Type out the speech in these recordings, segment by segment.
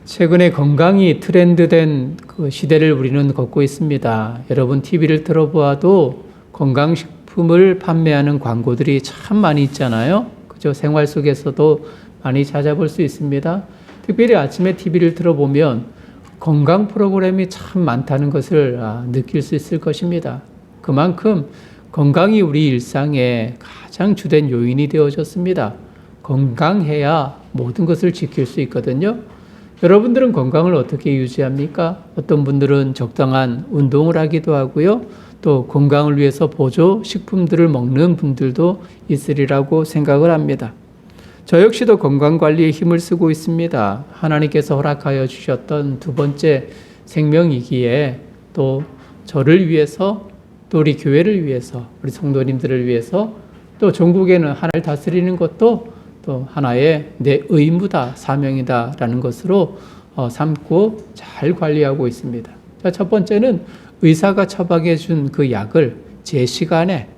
최근에 건강이 트렌드된 그 시대를 우리는 걷고 있습니다. 여러분 TV를 틀어보아도 건강식품을 판매하는 광고들이 참 많이 있잖아요. 그죠? 생활 속에서도 많이 찾아볼 수 있습니다. 특별히 아침에 TV를 틀어보면 건강 프로그램이 참 많다는 것을 느낄 수 있을 것입니다. 그만큼 건강이 우리 일상의 가장 주된 요인이 되어졌습니다. 건강해야 모든 것을 지킬 수 있거든요. 여러분들은 건강을 어떻게 유지합니까? 어떤 분들은 적당한 운동을 하기도 하고요. 또 건강을 위해서 보조 식품들을 먹는 분들도 있으리라고 생각을 합니다. 저 역시도 건강관리에 힘을 쓰고 있습니다. 하나님께서 허락하여 주셨던 두 번째 생명이기에 또 저를 위해서 또 우리 교회를 위해서 우리 성도님들을 위해서 또 전국에는 하나를 다스리는 것도 또 하나의 내 의무다, 사명이다라는 것으로 삼고 잘 관리하고 있습니다. 자, 첫 번째는 의사가 처방해 준 그 약을 제 시간에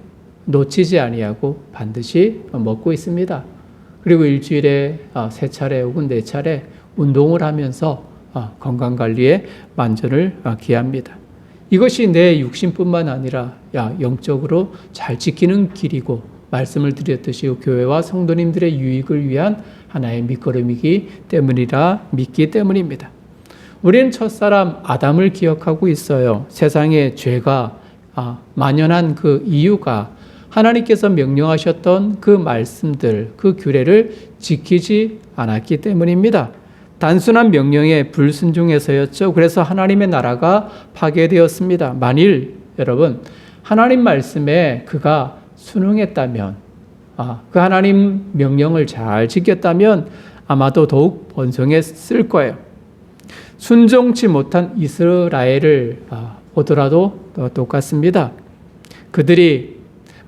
놓치지 아니하고 반드시 먹고 있습니다. 그리고 일주일에 3차례 혹은 4차례 운동을 하면서 건강관리에 만전을 기합니다. 이것이 내 육신뿐만 아니라 영적으로 잘 지키는 길이고 말씀을 드렸듯이 교회와 성도님들의 유익을 위한 하나의 밑거름이기 때문이라 믿기 때문입니다. 우리는 첫사람 아담을 기억하고 있어요. 세상에 죄가 만연한 그 이유가 하나님께서 명령하셨던 그 말씀들, 그 규례를 지키지 않았기 때문입니다. 단순한 명령에 불순종해서였죠. 그래서 하나님의 나라가 파괴되었습니다. 만일 여러분 하나님 말씀에 그가 순응했다면, 그 하나님 명령을 잘 지켰다면 아마도 더욱 번성했을 거예요. 순종치 못한 이스라엘을 보더라도 똑같습니다. 그들이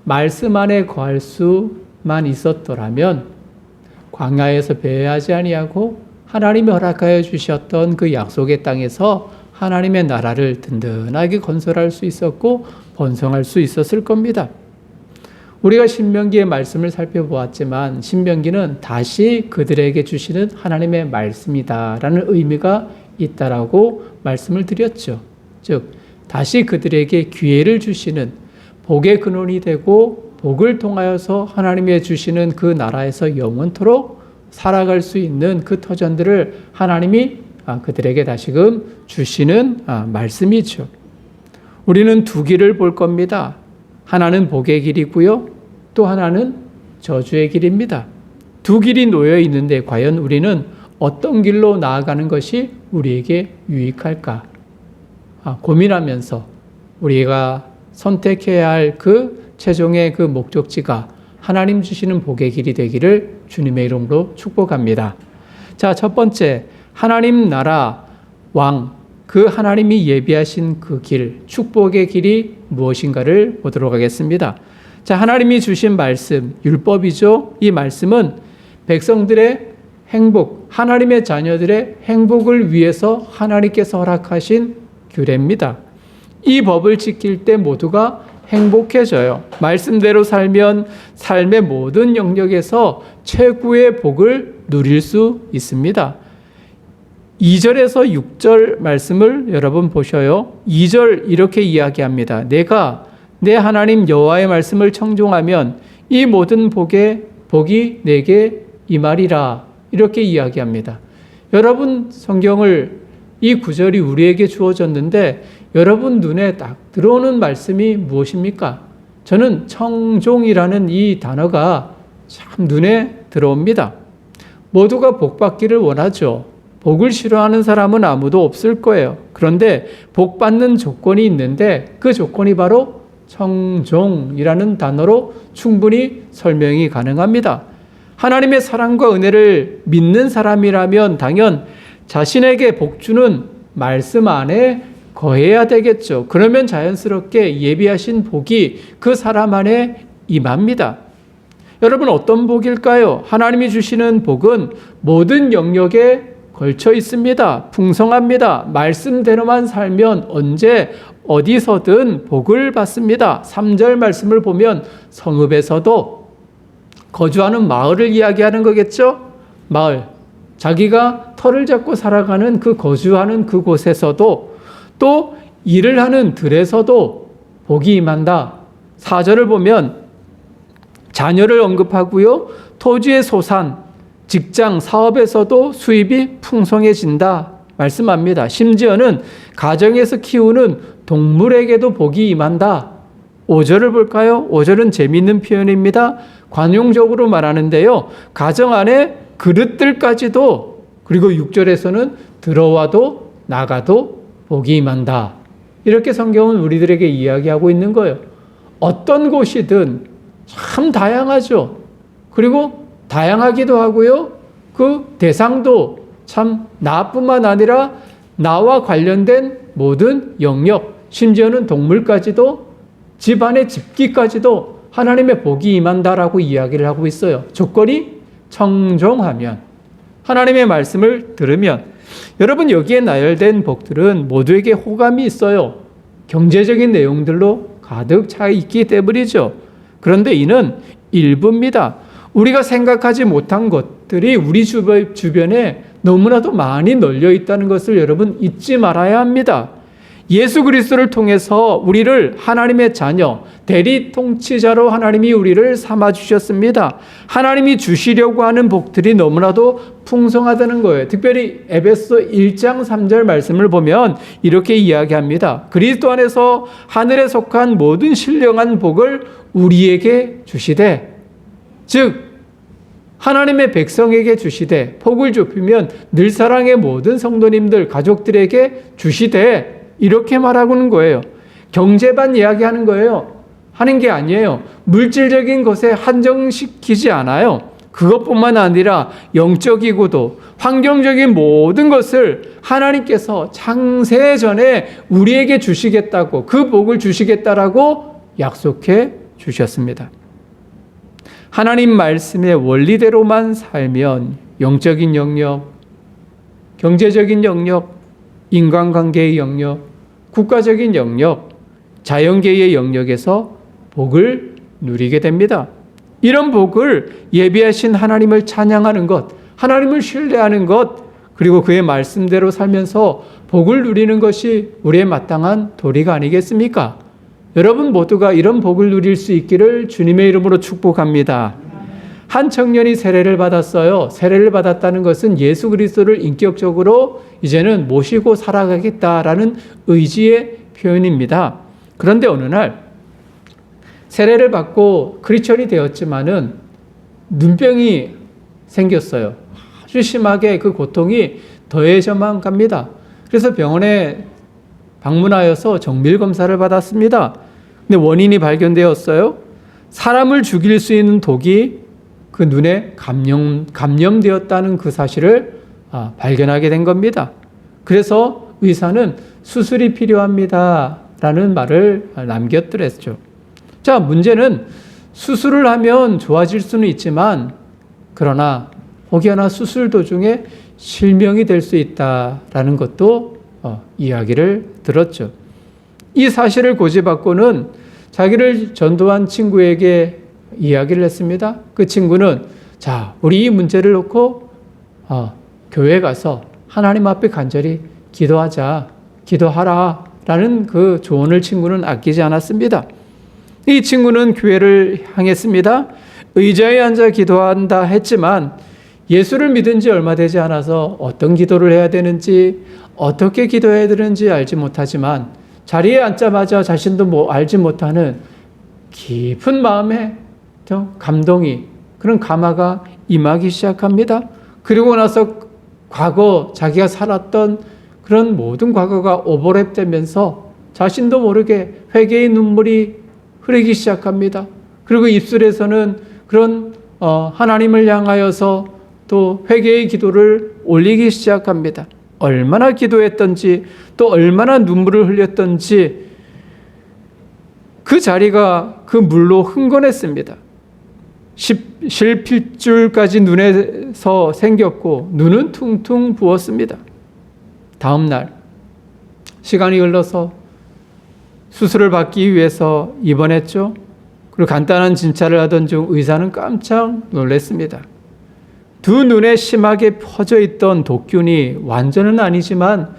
말씀 안에 거할 수만 있었더라면 광야에서 배회하지 아니하고 하나님이 허락하여 주셨던 그 약속의 땅에서 하나님의 나라를 든든하게 건설할 수 있었고 번성할 수 있었을 겁니다. 우리가 신명기의 말씀을 살펴보았지만 신명기는 다시 그들에게 주시는 하나님의 말씀이다라는 의미가 있다라고 말씀을 드렸죠. 즉 다시 그들에게 기회를 주시는 복의 근원이 되고 복을 통하여서 하나님이 주시는 그 나라에서 영원토록 살아갈 수 있는 그 터전들을 하나님이 그들에게 다시금 주시는 말씀이죠. 우리는 두 길을 볼 겁니다. 하나는 복의 길이고요. 또 하나는 저주의 길입니다. 두 길이 놓여 있는데 과연 우리는 어떤 길로 나아가는 것이 우리에게 유익할까? 고민하면서 우리가 선택해야 할 그 최종의 그 목적지가 하나님 주시는 복의 길이 되기를 주님의 이름으로 축복합니다. 자, 첫 번째, 하나님 나라 왕, 그 하나님이 예비하신 그 길, 축복의 길이 무엇인가를 보도록 하겠습니다. 자, 하나님이 주신 말씀, 율법이죠. 이 말씀은 백성들의 행복, 하나님의 자녀들의 행복을 위해서 하나님께서 허락하신 규례입니다. 이 법을 지킬 때 모두가 행복해져요. 말씀대로 살면 삶의 모든 영역에서 최고의 복을 누릴 수 있습니다. 2절에서 6절 말씀을 여러분 보셔요. 2절 이렇게 이야기합니다. 내가 내 하나님 여호와의 말씀을 청종하면 이 모든 복이 내게 임하리라. 이렇게 이야기합니다. 여러분 성경을 이 구절이 우리에게 주어졌는데 여러분 눈에 딱 들어오는 말씀이 무엇입니까? 저는 청종이라는 이 단어가 참 눈에 들어옵니다. 모두가 복 받기를 원하죠. 복을 싫어하는 사람은 아무도 없을 거예요. 그런데 복 받는 조건이 있는데 그 조건이 바로 청종이라는 단어로 충분히 설명이 가능합니다. 하나님의 사랑과 은혜를 믿는 사람이라면 당연 자신에게 복 주는 말씀 안에 거해야 되겠죠. 그러면 자연스럽게 예비하신 복이 그 사람 안에 임합니다. 여러분 어떤 복일까요? 하나님이 주시는 복은 모든 영역에 걸쳐 있습니다. 풍성합니다. 말씀대로만 살면 언제 어디서든 복을 받습니다. 3절 말씀을 보면 성읍에서도 거주하는 마을을 이야기하는 거겠죠? 마을, 자기가 터를 잡고 살아가는 그 거주하는 그곳에서도 또 일을 하는 들에서도 복이 임한다. 4절을 보면 자녀를 언급하고요. 토지의 소산, 직장, 사업에서도 수입이 풍성해진다 말씀합니다. 심지어는 가정에서 키우는 동물에게도 복이 임한다. 5절을 볼까요? 5절은 재미있는 표현입니다. 관용적으로 말하는데요. 가정 안에 그릇들까지도, 그리고 6절에서는 들어와도 나가도 복이 임한다. 이렇게 성경은 우리들에게 이야기하고 있는 거예요. 어떤 곳이든 참 다양하죠. 그리고 다양하기도 하고요. 그 대상도 참 나뿐만 아니라 나와 관련된 모든 영역, 심지어는 동물까지도, 집안의 집기까지도 하나님의 복이 임한다라고 이야기를 하고 있어요. 조건이 청종하면, 하나님의 말씀을 들으면. 여러분, 여기에 나열된 복들은 모두에게 호감이 있어요. 경제적인 내용들로 가득 차 있기 때문이죠. 그런데 이는 일부입니다. 우리가 생각하지 못한 것들이 우리 주변에 너무나도 많이 널려 있다는 것을 여러분 잊지 말아야 합니다. 예수 그리스도를 통해서 우리를 하나님의 자녀, 대리 통치자로 하나님이 우리를 삼아 주셨습니다. 하나님이 주시려고 하는 복들이 너무나도 풍성하다는 거예요. 특별히 에베소 1장 3절 말씀을 보면 이렇게 이야기합니다. 그리스도 안에서 하늘에 속한 모든 신령한 복을 우리에게 주시되, 즉 하나님의 백성에게 주시되, 복을 좁히면 늘사랑의 모든 성도님들, 가족들에게 주시되, 이렇게 말하고는 거예요. 경제반 이야기하는 거예요. 하는 게 아니에요. 물질적인 것에 한정시키지 않아요. 그것뿐만 아니라 영적이고도 환경적인 모든 것을 하나님께서 창세 전에 우리에게 주시겠다고, 그 복을 주시겠다라고 약속해 주셨습니다. 하나님 말씀의 원리대로만 살면 영적인 영역, 경제적인 영역, 인간관계의 영역, 국가적인 영역, 자연계의 영역에서 복을 누리게 됩니다. 이런 복을 예비하신 하나님을 찬양하는 것, 하나님을 신뢰하는 것, 그리고 그의 말씀대로 살면서 복을 누리는 것이 우리의 마땅한 도리가 아니겠습니까? 여러분 모두가 이런 복을 누릴 수 있기를 주님의 이름으로 축복합니다. 한 청년이 세례를 받았어요. 세례를 받았다는 것은 예수 그리스도를 인격적으로 이제는 모시고 살아가겠다라는 의지의 표현입니다. 그런데 어느 날 세례를 받고 크리스천이 되었지만은 눈병이 생겼어요. 아주 심하게 그 고통이 더해져만 갑니다. 그래서 병원에 방문하여서 정밀 검사를 받았습니다. 근데 원인이 발견되었어요. 사람을 죽일 수 있는 독이 그 눈에 감염되었다는 그 사실을 발견하게 된 겁니다. 그래서 의사는 수술이 필요합니다 라는 말을 남겼더랬죠. 자, 문제는 수술을 하면 좋아질 수는 있지만, 그러나 혹여나 수술 도중에 실명이 될 수 있다라는 것도 이야기를 들었죠. 이 사실을 고지받고는 자기를 전도한 친구에게 이야기를 했습니다. 그 친구는, 자, 우리 이 문제를 놓고 교회에 가서 하나님 앞에 간절히 기도하라 라는 그 조언을 친구는 아끼지 않았습니다. 이 친구는 교회를 향했습니다. 의자에 앉아 기도한다 했지만 예수를 믿은 지 얼마 되지 않아서 어떤 기도를 해야 되는지, 어떻게 기도해야 되는지 알지 못하지만 자리에 앉자마자 자신도 알지 못하는 깊은 마음에 감동이, 그런 감화가 임하기 시작합니다. 그리고 나서 과거 자기가 살았던 그런 모든 과거가 오버랩되면서 자신도 모르게 회개의 눈물이 흐르기 시작합니다. 그리고 입술에서는 그런 하나님을 향하여서 또 회개의 기도를 올리기 시작합니다. 얼마나 기도했던지, 또 얼마나 눈물을 흘렸던지 그 자리가 그 물로 흥건했습니다. 실핏줄까지 눈에서 생겼고 눈은 퉁퉁 부었습니다. 다음 날 시간이 흘러서 수술을 받기 위해서 입원했죠. 그리고 간단한 진찰을 하던 중 의사는 깜짝 놀랐습니다. 두 눈에 심하게 퍼져 있던 독균이 완전은 아니지만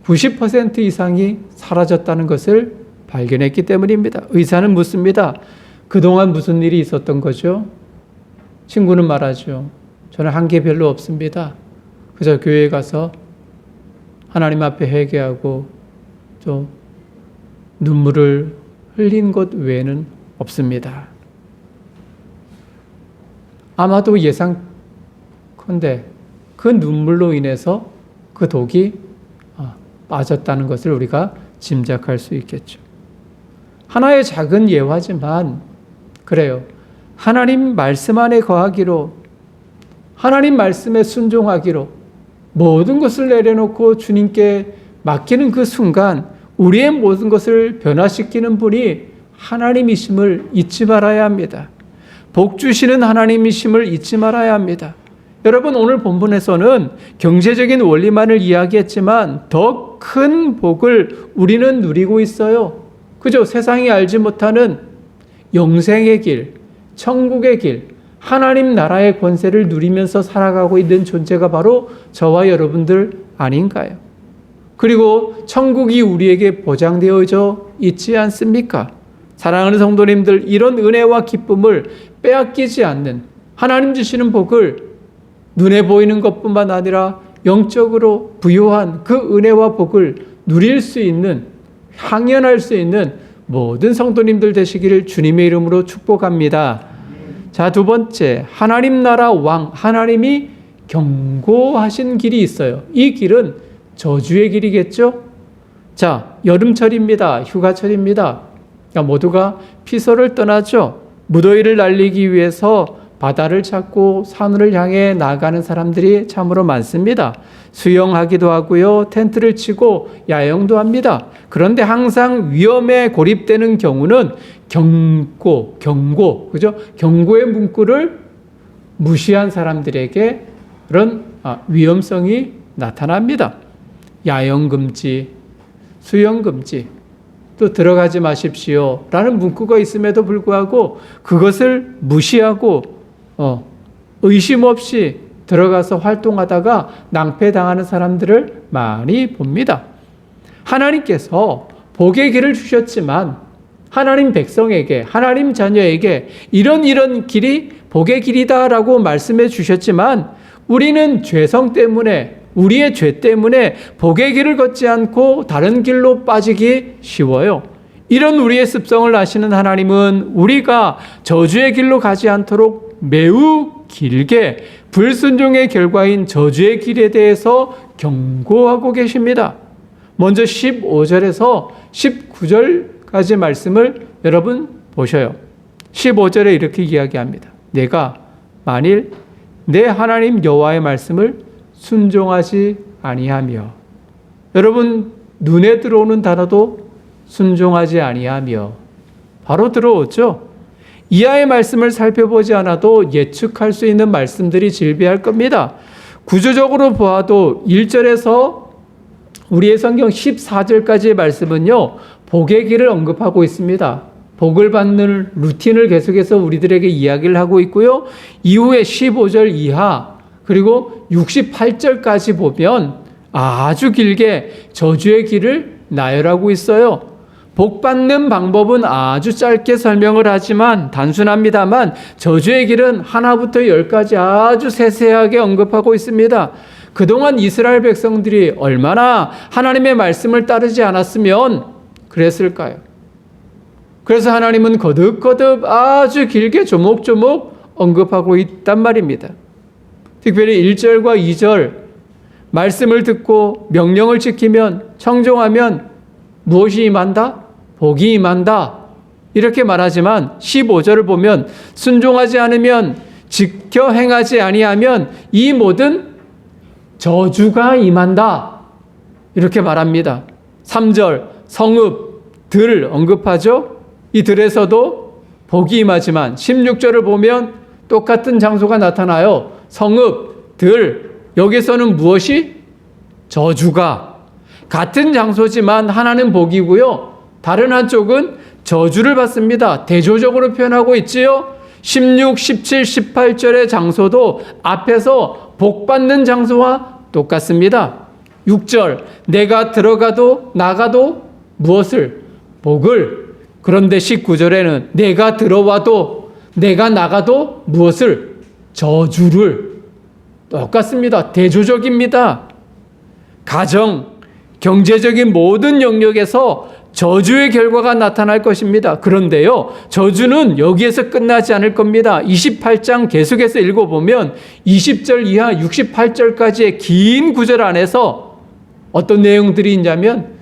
90% 이상이 사라졌다는 것을 발견했기 때문입니다. 의사는 묻습니다. 그동안 무슨 일이 있었던 거죠? 친구는 말하죠. 저는 한 게 별로 없습니다. 그저 교회에 가서 하나님 앞에 회개하고 좀 눈물을 흘린 것 외에는 없습니다. 아마도 예상컨대 그 눈물로 인해서 그 독이 빠졌다는 것을 우리가 짐작할 수 있겠죠. 하나의 작은 예화지만 그래요. 하나님 말씀 안에 거하기로, 하나님 말씀에 순종하기로 모든 것을 내려놓고 주님께 맡기는 그 순간 우리의 모든 것을 변화시키는 분이 하나님이심을 잊지 말아야 합니다. 복 주시는 하나님이심을 잊지 말아야 합니다. 여러분, 오늘 본문에서는 경제적인 원리만을 이야기했지만 더 큰 복을 우리는 누리고 있어요. 그죠? 세상이 알지 못하는 영생의 길, 천국의 길, 하나님 나라의 권세를 누리면서 살아가고 있는 존재가 바로 저와 여러분들 아닌가요? 그리고 천국이 우리에게 보장되어져 있지 않습니까? 사랑하는 성도님들, 이런 은혜와 기쁨을 빼앗기지 않는 하나님 주시는 복을 눈에 보이는 것뿐만 아니라 영적으로 부요한 그 은혜와 복을 누릴 수 있는, 항연할 수 있는 모든 성도님들 되시기를 주님의 이름으로 축복합니다. 자, 두 번째, 하나님 나라 왕, 하나님이 경고하신 길이 있어요. 이 길은 저주의 길이겠죠? 자, 여름철입니다. 휴가철입니다. 그러니까 모두가 피서를 떠나죠. 무더위를 날리기 위해서 바다를 찾고 산을 향해 나가는 사람들이 참으로 많습니다. 수영하기도 하고요. 텐트를 치고 야영도 합니다. 그런데 항상 위험에 고립되는 경우는 경고, 그죠? 경고의 문구를 무시한 사람들에게 그런 위험성이 나타납니다. 야영 금지, 수영 금지, 또 들어가지 마십시오 라는 문구가 있음에도 불구하고 그것을 무시하고 의심 없이 들어가서 활동하다가 낭패당하는 사람들을 많이 봅니다. 하나님께서 복의 길을 주셨지만 하나님 백성에게, 하나님 자녀에게 이런 길이 복의 길이다라고 말씀해 주셨지만 우리는 죄성 때문에, 우리의 죄 때문에 복의 길을 걷지 않고 다른 길로 빠지기 쉬워요. 이런 우리의 습성을 아시는 하나님은 우리가 저주의 길로 가지 않도록 매우 길게 불순종의 결과인 저주의 길에 대해서 경고하고 계십니다. 먼저 15절에서 19절까지 말씀을 여러분 보셔요. 15절에 이렇게 이야기합니다. 내가 만일 내 하나님 여호와의 말씀을 순종하지 아니하며, 여러분 눈에 들어오는 단어도 순종하지 아니하며 바로 들어오죠. 이하의 말씀을 살펴보지 않아도 예측할 수 있는 말씀들이 질비할 겁니다. 구조적으로 보아도 1절에서 우리의 성경 14절까지의 말씀은요, 복의 길을 언급하고 있습니다. 복을 받는 루틴을 계속해서 우리들에게 이야기를 하고 있고요. 이후에 15절 이하 그리고 68절까지 보면 아주 길게 저주의 길을 나열하고 있어요. 복 받는 방법은 아주 짧게 설명을 하지만 단순합니다만 저주의 길은 하나부터 10까지 아주 세세하게 언급하고 있습니다. 그동안 이스라엘 백성들이 얼마나 하나님의 말씀을 따르지 않았으면 그랬을까요? 그래서 하나님은 거듭거듭 아주 길게 조목조목 언급하고 있단 말입니다. 특별히 1절과 2절 말씀을 듣고 명령을 지키면, 청종하면 무엇이 임한다? 복이 임한다. 이렇게 말하지만 15절을 보면 순종하지 않으면, 지켜 행하지 아니하면 이 모든 저주가 임한다. 이렇게 말합니다. 3절 성읍, 들 언급하죠. 이 들에서도 복이 임하지만 16절을 보면 똑같은 장소가 나타나요. 성읍, 들, 여기서는 무엇이? 저주가. 같은 장소지만 하나는 복이고요, 다른 한쪽은 저주를 받습니다. 대조적으로 표현하고 있지요. 16, 17, 18절의 장소도 앞에서 복받는 장소와 똑같습니다. 6절, 내가 들어가도 나가도 무엇을? 복을. 그런데 19절에는 내가 들어와도 내가 나가도 무엇을? 저주를. 똑같습니다. 대조적입니다. 가정, 경제적인 모든 영역에서 저주의 결과가 나타날 것입니다. 그런데요, 저주는 여기에서 끝나지 않을 겁니다. 28장 계속해서 읽어보면 20절 이하 68절까지의 긴 구절 안에서 어떤 내용들이 있냐면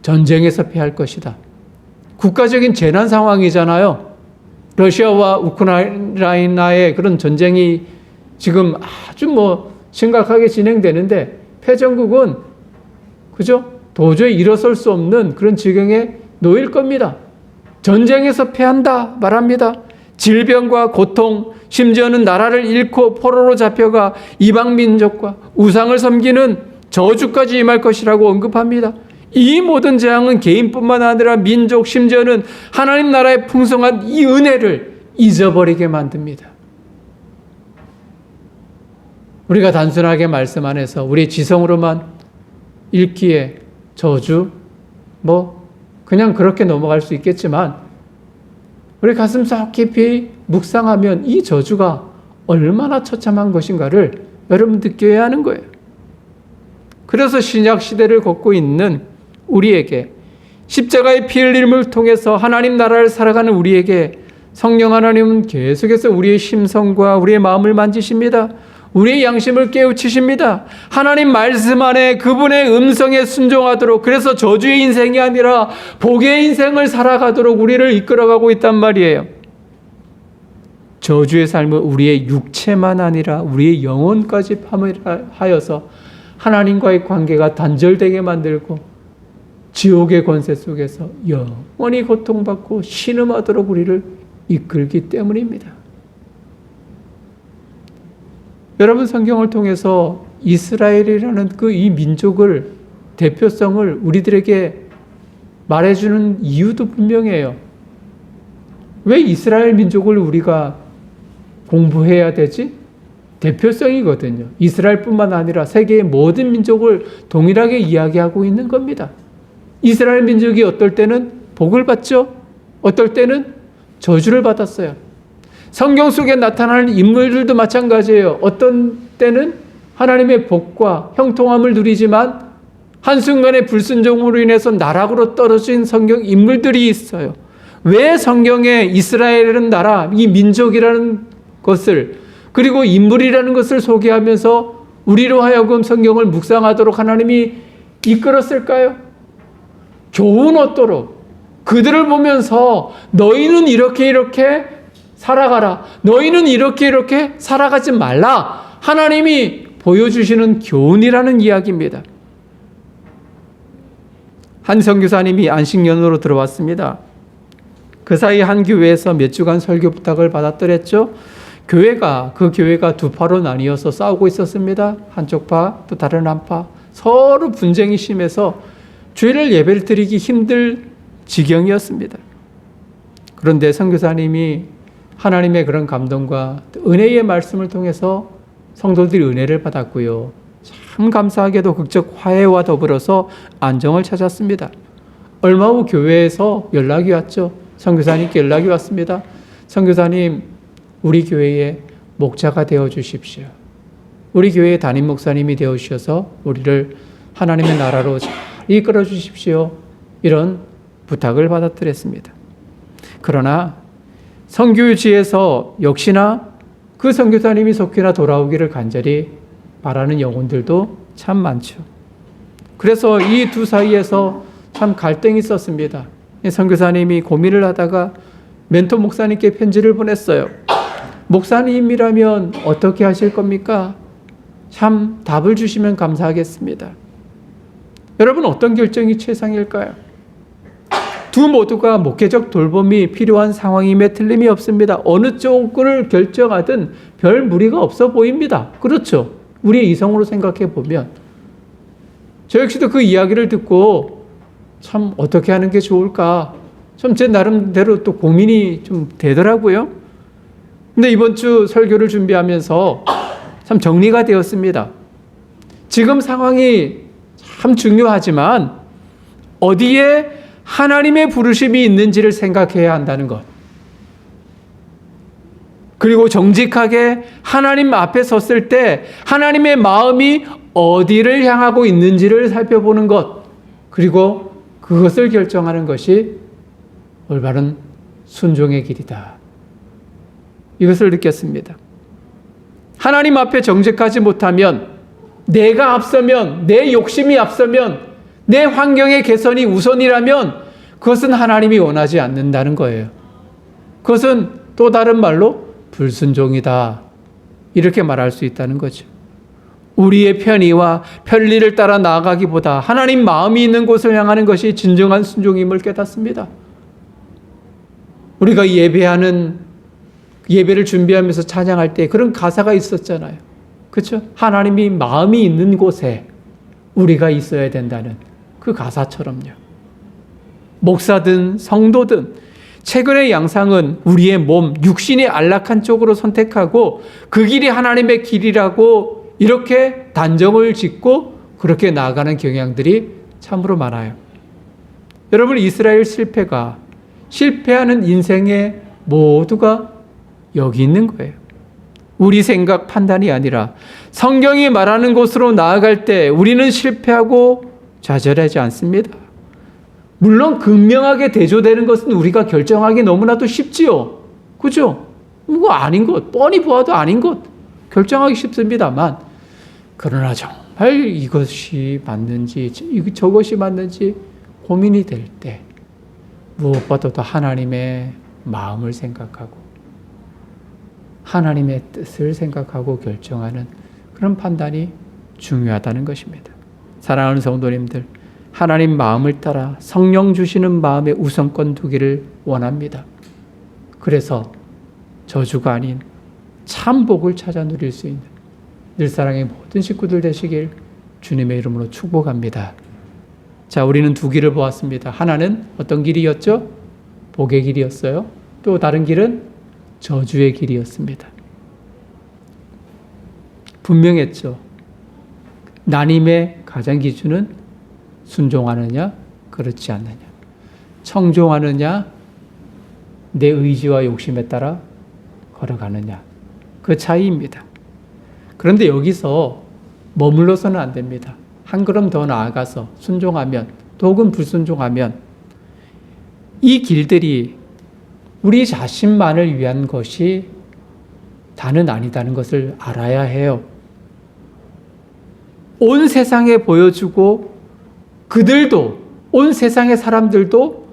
전쟁에서 패할 것이다. 국가적인 재난 상황이잖아요. 러시아와 우크라이나의 그런 전쟁이 지금 아주 심각하게 진행되는데 패전국은 그죠? 도저히 일어설 수 없는 그런 지경에 놓일 겁니다. 전쟁에서 패한다 말합니다. 질병과 고통, 심지어는 나라를 잃고 포로로 잡혀가 이방 민족과 우상을 섬기는 저주까지 임할 것이라고 언급합니다. 이 모든 재앙은 개인뿐만 아니라 민족, 심지어는 하나님 나라의 풍성한 이 은혜를 잊어버리게 만듭니다. 우리가 단순하게 말씀 안에서 우리 지성으로만 읽기에 저주, 그냥 그렇게 넘어갈 수 있겠지만, 우리 가슴속 깊이 묵상하면 이 저주가 얼마나 처참한 것인가를 여러분 느껴야 하는 거예요. 그래서 신약 시대를 걷고 있는 우리에게, 십자가의 피 흘림을 통해서 하나님 나라를 살아가는 우리에게 성령 하나님은 계속해서 우리의 심성과 우리의 마음을 만지십니다. 우리의 양심을 깨우치십니다. 하나님 말씀 안에 그분의 음성에 순종하도록, 그래서 저주의 인생이 아니라 복의 인생을 살아가도록 우리를 이끌어가고 있단 말이에요. 저주의 삶은 우리의 육체만 아니라 우리의 영혼까지 파멸하여서 하나님과의 관계가 단절되게 만들고 지옥의 권세 속에서 영원히 고통받고 신음하도록 우리를 이끌기 때문입니다. 여러분, 성경을 통해서 이스라엘이라는 이 민족을, 대표성을 우리들에게 말해주는 이유도 분명해요. 왜 이스라엘 민족을 우리가 공부해야 되지? 대표성이거든요. 이스라엘뿐만 아니라 세계의 모든 민족을 동일하게 이야기하고 있는 겁니다. 이스라엘 민족이 어떨 때는 복을 받죠? 어떨 때는 저주를 받았어요. 성경 속에 나타나는 인물들도 마찬가지예요. 어떤 때는 하나님의 복과 형통함을 누리지만 한순간의 불순종으로 인해서 나락으로 떨어진 성경 인물들이 있어요. 왜 성경에 이스라엘이라는 나라, 이 민족이라는 것을, 그리고 인물이라는 것을 소개하면서 우리로 하여금 성경을 묵상하도록 하나님이 이끌었을까요? 교훈 얻도록, 그들을 보면서 너희는 이렇게 살아가라, 너희는 이렇게 살아가지 말라, 하나님이 보여주시는 교훈이라는 이야기입니다. 한 선교사님이 안식년으로 들어왔습니다. 그 사이 한 교회에서 몇 주간 설교 부탁을 받았더랬죠. 그 교회가 두 파로 나뉘어서 싸우고 있었습니다. 한쪽 파, 또 다른 한 파. 서로 분쟁이 심해서 주일을 예배를 드리기 힘들 지경이었습니다. 그런데 선교사님이 하나님의 그런 감동과 은혜의 말씀을 통해서 성도들이 은혜를 받았고요. 참 감사하게도 극적 화해와 더불어서 안정을 찾았습니다. 얼마 후 교회에서 연락이 왔죠. 선교사님께 연락이 왔습니다. 선교사님, 우리 교회의 목자가 되어 주십시오. 우리 교회의 담임 목사님이 되어 주셔서 우리를 하나님의 나라로 잘 이끌어 주십시오. 이런 부탁을 받았더랬습니다. 그러나 선교지에서 역시나 그 선교사님이 속히나 돌아오기를 간절히 바라는 영혼들도 참 많죠. 그래서 이 두 사이에서 참 갈등이 있었습니다. 선교사님이 고민을 하다가 멘토 목사님께 편지를 보냈어요. 목사님이라면 어떻게 하실 겁니까? 참 답을 주시면 감사하겠습니다. 여러분, 어떤 결정이 최상일까요? 두 모두가 목회적 돌봄이 필요한 상황임에 틀림이 없습니다. 어느 쪽을 결정하든 별 무리가 없어 보입니다. 그렇죠? 우리의 이성으로 생각해 보면 저 역시도 그 이야기를 듣고 참 어떻게 하는 게 좋을까 좀 제 나름대로 또 고민이 좀 되더라고요. 근데 이번 주 설교를 준비하면서 참 정리가 되었습니다. 지금 상황이 참 중요하지만 어디에 하나님의 부르심이 있는지를 생각해야 한다는 것. 그리고 정직하게 하나님 앞에 섰을 때 하나님의 마음이 어디를 향하고 있는지를 살펴보는 것. 그리고 그것을 결정하는 것이 올바른 순종의 길이다. 이것을 느꼈습니다. 하나님 앞에 정직하지 못하면, 내가 앞서면, 내 욕심이 앞서면, 내 환경의 개선이 우선이라면 그것은 하나님이 원하지 않는다는 거예요. 그것은 또 다른 말로 불순종이다. 이렇게 말할 수 있다는 거죠. 우리의 편의와 편리를 따라 나아가기보다 하나님 마음이 있는 곳을 향하는 것이 진정한 순종임을 깨닫습니다. 우리가 예배를 준비하면서 찬양할 때 그런 가사가 있었잖아요. 그렇죠? 하나님이 마음이 있는 곳에 우리가 있어야 된다는 그 가사처럼요. 목사든 성도든 최근의 양상은 우리의 몸, 육신이 안락한 쪽으로 선택하고 그 길이 하나님의 길이라고 이렇게 단정을 짓고 그렇게 나아가는 경향들이 참으로 많아요. 여러분, 이스라엘 실패하는 인생의 모두가 여기 있는 거예요. 우리 생각 판단이 아니라 성경이 말하는 곳으로 나아갈 때 우리는 실패하고 좌절하지 않습니다. 물론 극명하게 대조되는 것은 우리가 결정하기 너무나도 쉽지요. 그죠? 뭐 아닌 것, 뻔히 보아도 아닌 것 결정하기 쉽습니다만, 그러나 정말 이것이 맞는지 저것이 맞는지 고민이 될 때 무엇보다도 하나님의 마음을 생각하고 하나님의 뜻을 생각하고 결정하는 그런 판단이 중요하다는 것입니다. 사랑하는 성도님들, 하나님 마음을 따라 성령 주시는 마음에 우선권 두기를 원합니다. 그래서 저주가 아닌 참 복을 찾아 누릴 수 있는 늘사랑의 모든 식구들 되시길 주님의 이름으로 축복합니다. 자, 우리는 두 길을 보았습니다. 하나는 어떤 길이었죠? 복의 길이었어요. 또 다른 길은 저주의 길이었습니다. 분명했죠. 나님의 가장 기준은 순종하느냐, 그렇지 않느냐. 청종하느냐, 내 의지와 욕심에 따라 걸어가느냐. 그 차이입니다. 그런데 여기서 머물러서는 안 됩니다. 한 걸음 더 나아가서 순종하면, 또 혹은 불순종하면 이 길들이 우리 자신만을 위한 것이 다는 아니다는 것을 알아야 해요. 온 세상에 보여주고 그들도, 온 세상의 사람들도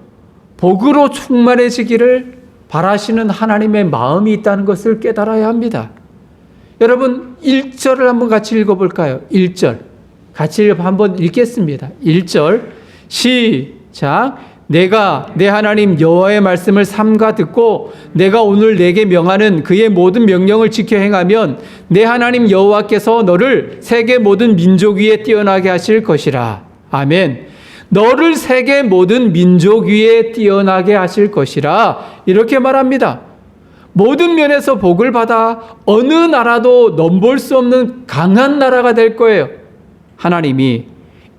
복으로 충만해지기를 바라시는 하나님의 마음이 있다는 것을 깨달아야 합니다. 여러분, 1절을 한번 같이 읽어볼까요? 1절. 같이 한번 읽겠습니다. 1절. 시작. 내가 내 하나님 여호와의 말씀을 삼가 듣고 내가 오늘 내게 명하는 그의 모든 명령을 지켜 행하면 내 하나님 여호와께서 너를 세계 모든 민족 위에 뛰어나게 하실 것이라. 아멘. 너를 세계 모든 민족 위에 뛰어나게 하실 것이라. 이렇게 말합니다. 모든 면에서 복을 받아 어느 나라도 넘볼 수 없는 강한 나라가 될 거예요. 하나님이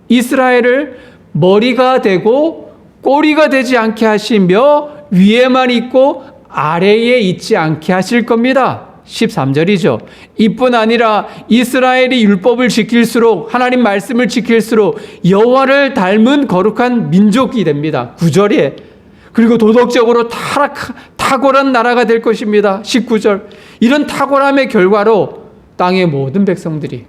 이스라엘을 머리가 되고 꼬리가 되지 않게 하시며 위에만 있고 아래에 있지 않게 하실 겁니다. 13절이죠. 이뿐 아니라 이스라엘이 율법을 지킬수록, 하나님 말씀을 지킬수록 여호와를 닮은 거룩한 민족이 됩니다. 9절에. 그리고 도덕적으로 탁월한 나라가 될 것입니다. 19절. 이런 탁월함의 결과로 땅의 모든 백성들이,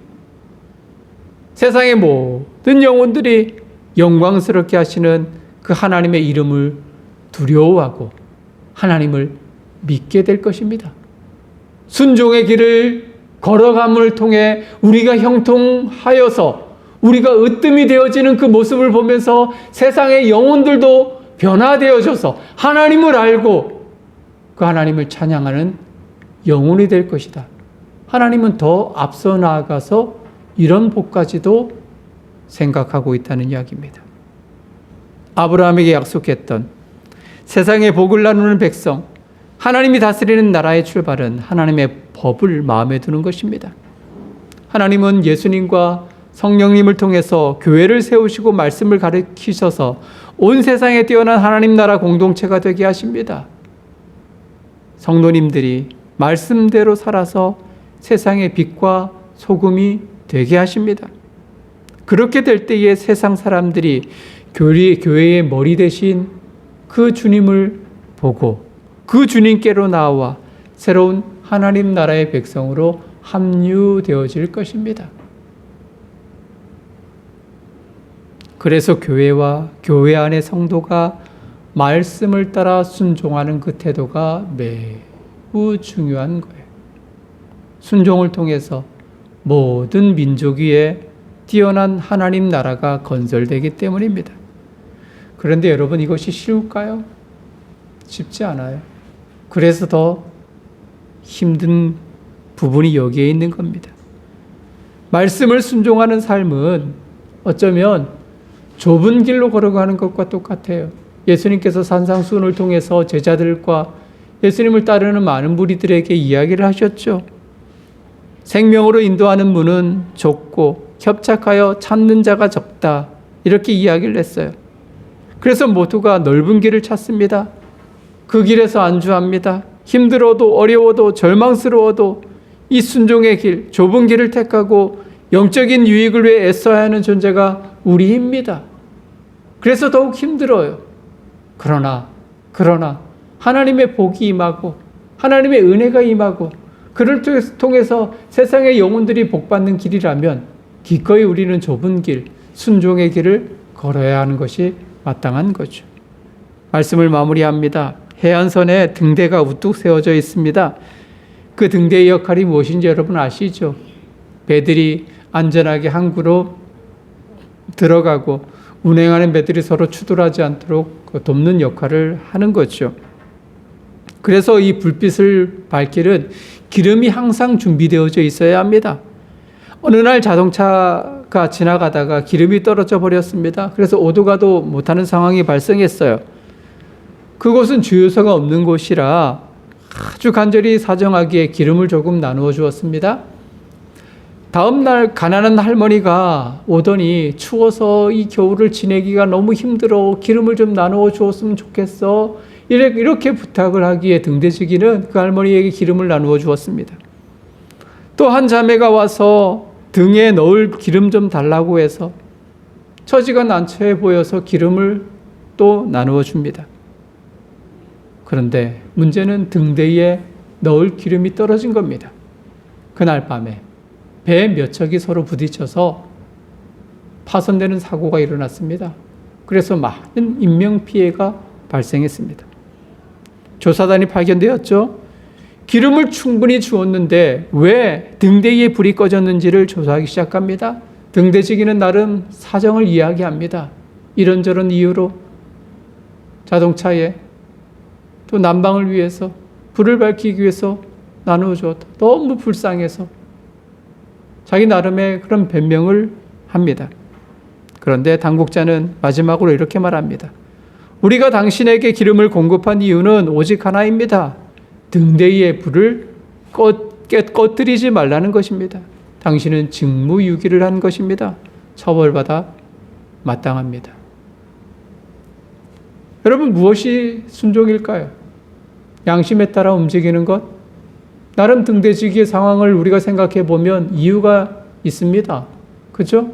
세상의 모든 영혼들이 영광스럽게 하시는 그 하나님의 이름을 두려워하고 하나님을 믿게 될 것입니다. 순종의 길을 걸어감을 통해 우리가 형통하여서 우리가 으뜸이 되어지는 그 모습을 보면서 세상의 영혼들도 변화되어져서 하나님을 알고 그 하나님을 찬양하는 영혼이 될 것이다. 하나님은 더 앞서 나아가서 이런 복까지도 생각하고 있다는 이야기입니다. 아브라함에게 약속했던 세상의 복을 나누는 백성, 하나님이 다스리는 나라의 출발은 하나님의 법을 마음에 두는 것입니다. 하나님은 예수님과 성령님을 통해서 교회를 세우시고 말씀을 가르치셔서 온 세상에 뛰어난 하나님 나라 공동체가 되게 하십니다. 성도님들이 말씀대로 살아서 세상의 빛과 소금이 되게 하십니다. 그렇게 될 때에 세상 사람들이 교회의 머리 대신 그 주님을 보고 그 주님께로 나와 새로운 하나님 나라의 백성으로 합류되어질 것입니다. 그래서 교회와 교회 안의 성도가 말씀을 따라 순종하는 그 태도가 매우 중요한 거예요. 순종을 통해서 모든 민족 위에 뛰어난 하나님 나라가 건설되기 때문입니다. 그런데 여러분, 이것이 쉬울까요? 쉽지 않아요. 그래서 더 힘든 부분이 여기에 있는 겁니다. 말씀을 순종하는 삶은 어쩌면 좁은 길로 걸어가는 것과 똑같아요. 예수님께서 산상수훈을 통해서 제자들과 예수님을 따르는 많은 무리들에게 이야기를 하셨죠. 생명으로 인도하는 문은 좁고 협착하여 찾는 자가 적다, 이렇게 이야기를 했어요. 그래서 모두가 넓은 길을 찾습니다. 그 길에서 안주합니다. 힘들어도 어려워도 절망스러워도 이 순종의 길, 좁은 길을 택하고 영적인 유익을 위해 애써야 하는 존재가 우리입니다. 그래서 더욱 힘들어요. 그러나 하나님의 복이 임하고 하나님의 은혜가 임하고 그를 통해서 세상의 영혼들이 복받는 길이라면 기꺼이 우리는 좁은 길, 순종의 길을 걸어야 하는 것이 마땅한 거죠. 말씀을 마무리합니다. 해안선에 등대가 우뚝 세워져 있습니다. 그 등대의 역할이 무엇인지 여러분 아시죠? 배들이 안전하게 항구로 들어가고 운행하는 배들이 서로 추돌하지 않도록 돕는 역할을 하는 거죠. 그래서 이 불빛을 밝힐은 기름이 항상 준비되어져 있어야 합니다. 어느 날 자동차가 지나가다가 기름이 떨어져 버렸습니다. 그래서 오도 가도 못하는 상황이 발생했어요. 그곳은 주유소가 없는 곳이라 아주 간절히 사정하기에 기름을 조금 나누어 주었습니다. 다음 날 가난한 할머니가 오더니 추워서 이 겨울을 지내기가 너무 힘들어, 기름을 좀 나누어 주었으면 좋겠어, 이렇게 부탁을 하기에 등대지기는 그 할머니에게 기름을 나누어 주었습니다. 또 한 자매가 와서 등에 넣을 기름 좀 달라고 해서 처지가 난처해 보여서 기름을 또 나누어 줍니다. 그런데 문제는 등대에 넣을 기름이 떨어진 겁니다. 그날 밤에 배 몇 척이 서로 부딪혀서 파손되는 사고가 일어났습니다. 그래서 많은 인명피해가 발생했습니다. 조사단이 발견되었죠. 기름을 충분히 주었는데 왜 등대에 불이 꺼졌는지를 조사하기 시작합니다. 등대지기는 나름 사정을 이야기합니다. 이런저런 이유로 자동차에 또 난방을 위해서, 불을 밝히기 위해서 나누어 주었다. 너무 불쌍해서 자기 나름의 그런 변명을 합니다. 그런데 당국자는 마지막으로 이렇게 말합니다. 우리가 당신에게 기름을 공급한 이유는 오직 하나입니다. 등대의 불을 꺼뜨리지 말라는 것입니다. 당신은 직무유기를 한 것입니다. 처벌받아 마땅합니다. 여러분, 무엇이 순종일까요? 양심에 따라 움직이는 것? 나름 등대지기의 상황을 우리가 생각해 보면 이유가 있습니다. 그죠?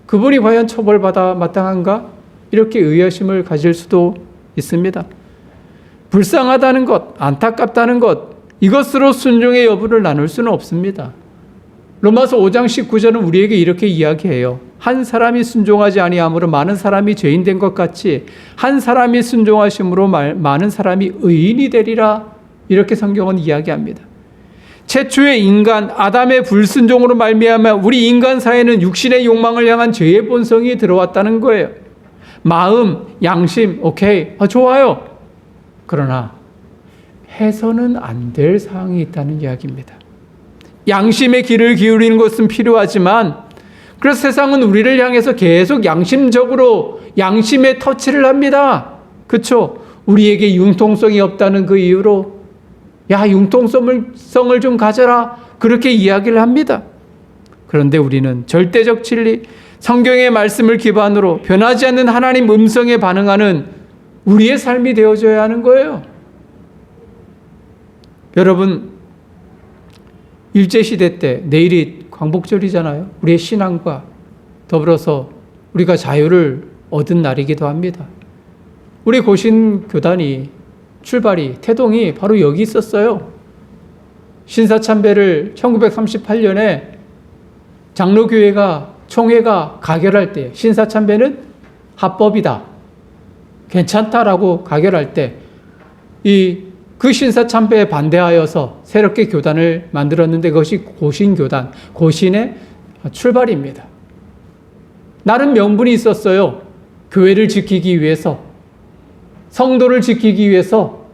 그분이 과연 처벌받아 마땅한가? 이렇게 의아심을 가질 수도 있습니다. 불쌍하다는 것, 안타깝다는 것, 이것으로 순종의 여부를 나눌 수는 없습니다. 로마서 5장 19절은 우리에게 이렇게 이야기해요. 한 사람이 순종하지 아니함으로 많은 사람이 죄인 된 것 같이 한 사람이 순종하심으로 많은 사람이 의인이 되리라. 이렇게 성경은 이야기합니다. 최초의 인간 아담의 불순종으로 말미암아 우리 인간 사회는 육신의 욕망을 향한 죄의 본성이 들어왔다는 거예요. 마음, 양심, 오케이, 좋아요. 그러나 해서는 안 될 사항이 있다는 이야기입니다. 양심의 귀를 기울이는 것은 필요하지만 그래서 세상은 우리를 향해서 계속 양심적으로 양심의 터치를 합니다. 그렇죠? 우리에게 융통성이 없다는 그 이유로 야, 융통성을 좀 가져라, 그렇게 이야기를 합니다. 그런데 우리는 절대적 진리, 성경의 말씀을 기반으로 변하지 않는 하나님 음성에 반응하는 우리의 삶이 되어져야 하는 거예요. 여러분, 일제시대 때 내일이 광복절이잖아요. 우리의 신앙과 더불어서 우리가 자유를 얻은 날이기도 합니다. 우리 고신교단이 출발이, 태동이 바로 여기 있었어요. 신사참배를 1938년에 장로교회가, 총회가 가결할 때 신사참배는 합법이다, 괜찮다라고 가결할 때 그 신사참배에 반대하여서 새롭게 교단을 만들었는데 그것이 고신교단, 고신의 출발입니다. 나름 명분이 있었어요. 교회를 지키기 위해서, 성도를 지키기 위해서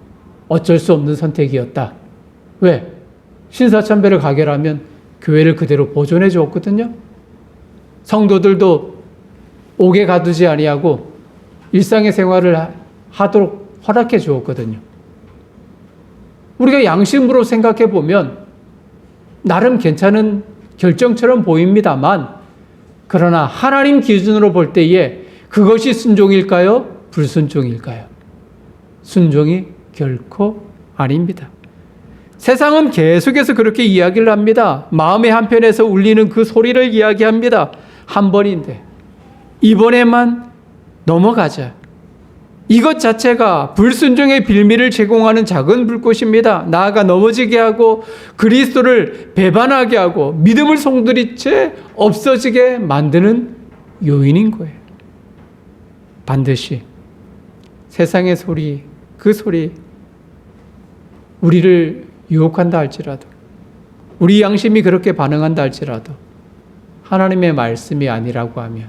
어쩔 수 없는 선택이었다. 왜? 신사참배를 가결하면 교회를 그대로 보존해 주었거든요. 성도들도 옥에 가두지 아니하고 일상의 생활을 하도록 허락해 주었거든요. 우리가 양심으로 생각해 보면 나름 괜찮은 결정처럼 보입니다만, 그러나 하나님 기준으로 볼 때에 그것이 순종일까요? 불순종일까요? 순종이 결코 아닙니다. 세상은 계속해서 그렇게 이야기를 합니다. 마음의 한편에서 울리는 그 소리를 이야기합니다. 한 번인데 이번에만 넘어가자. 이것 자체가 불순종의 빌미를 제공하는 작은 불꽃입니다. 나아가 넘어지게 하고 그리스도를 배반하게 하고 믿음을 송두리째 없어지게 만드는 요인인 거예요. 반드시 세상의 소리, 그 소리, 우리를 유혹한다 할지라도, 우리 양심이 그렇게 반응한다 할지라도 하나님의 말씀이 아니라고 하면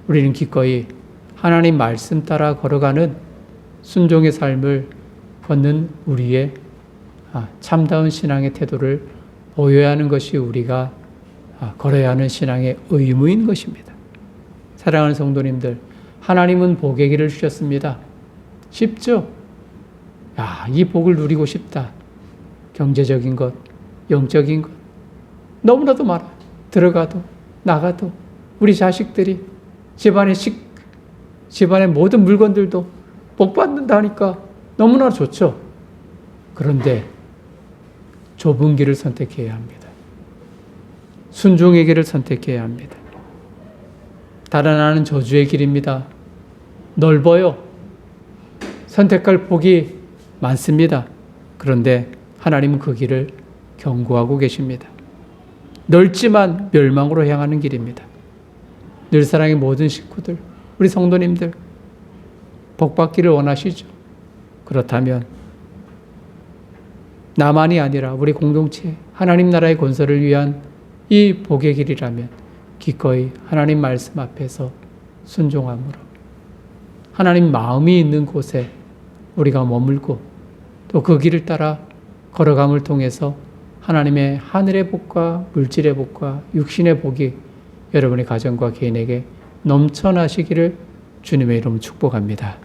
우리는 기꺼이 하나님 말씀 따라 걸어가는 순종의 삶을 걷는 우리의 참다운 신앙의 태도를 보여야 하는 것이 우리가 걸어야 하는 신앙의 의무인 것입니다. 사랑하는 성도님들, 하나님은 복의 길을 주셨습니다. 쉽죠? 야, 이 복을 누리고 싶다. 경제적인 것, 영적인 것, 너무나도 많아. 들어가도 나가도 우리 자식들이, 집안의 모든 물건들도 복 받는다 하니까 너무나 좋죠. 그런데 좁은 길을 선택해야 합니다. 순종의 길을 선택해야 합니다. 달아나는 저주의 길입니다. 넓어요. 선택할 폭이 많습니다. 그런데 하나님은 그 길을 경고하고 계십니다. 넓지만 멸망으로 향하는 길입니다. 늘사랑의 모든 식구들, 우리 성도님들, 복받기를 원하시죠? 그렇다면 나만이 아니라 우리 공동체, 하나님 나라의 건설을 위한 이 복의 길이라면 기꺼이 하나님 말씀 앞에서 순종함으로 하나님 마음이 있는 곳에 우리가 머물고 또 그 길을 따라 걸어감을 통해서 하나님의 하늘의 복과 물질의 복과 육신의 복이 여러분의 가정과 개인에게 넘쳐나시기를 주님의 이름으로 축복합니다.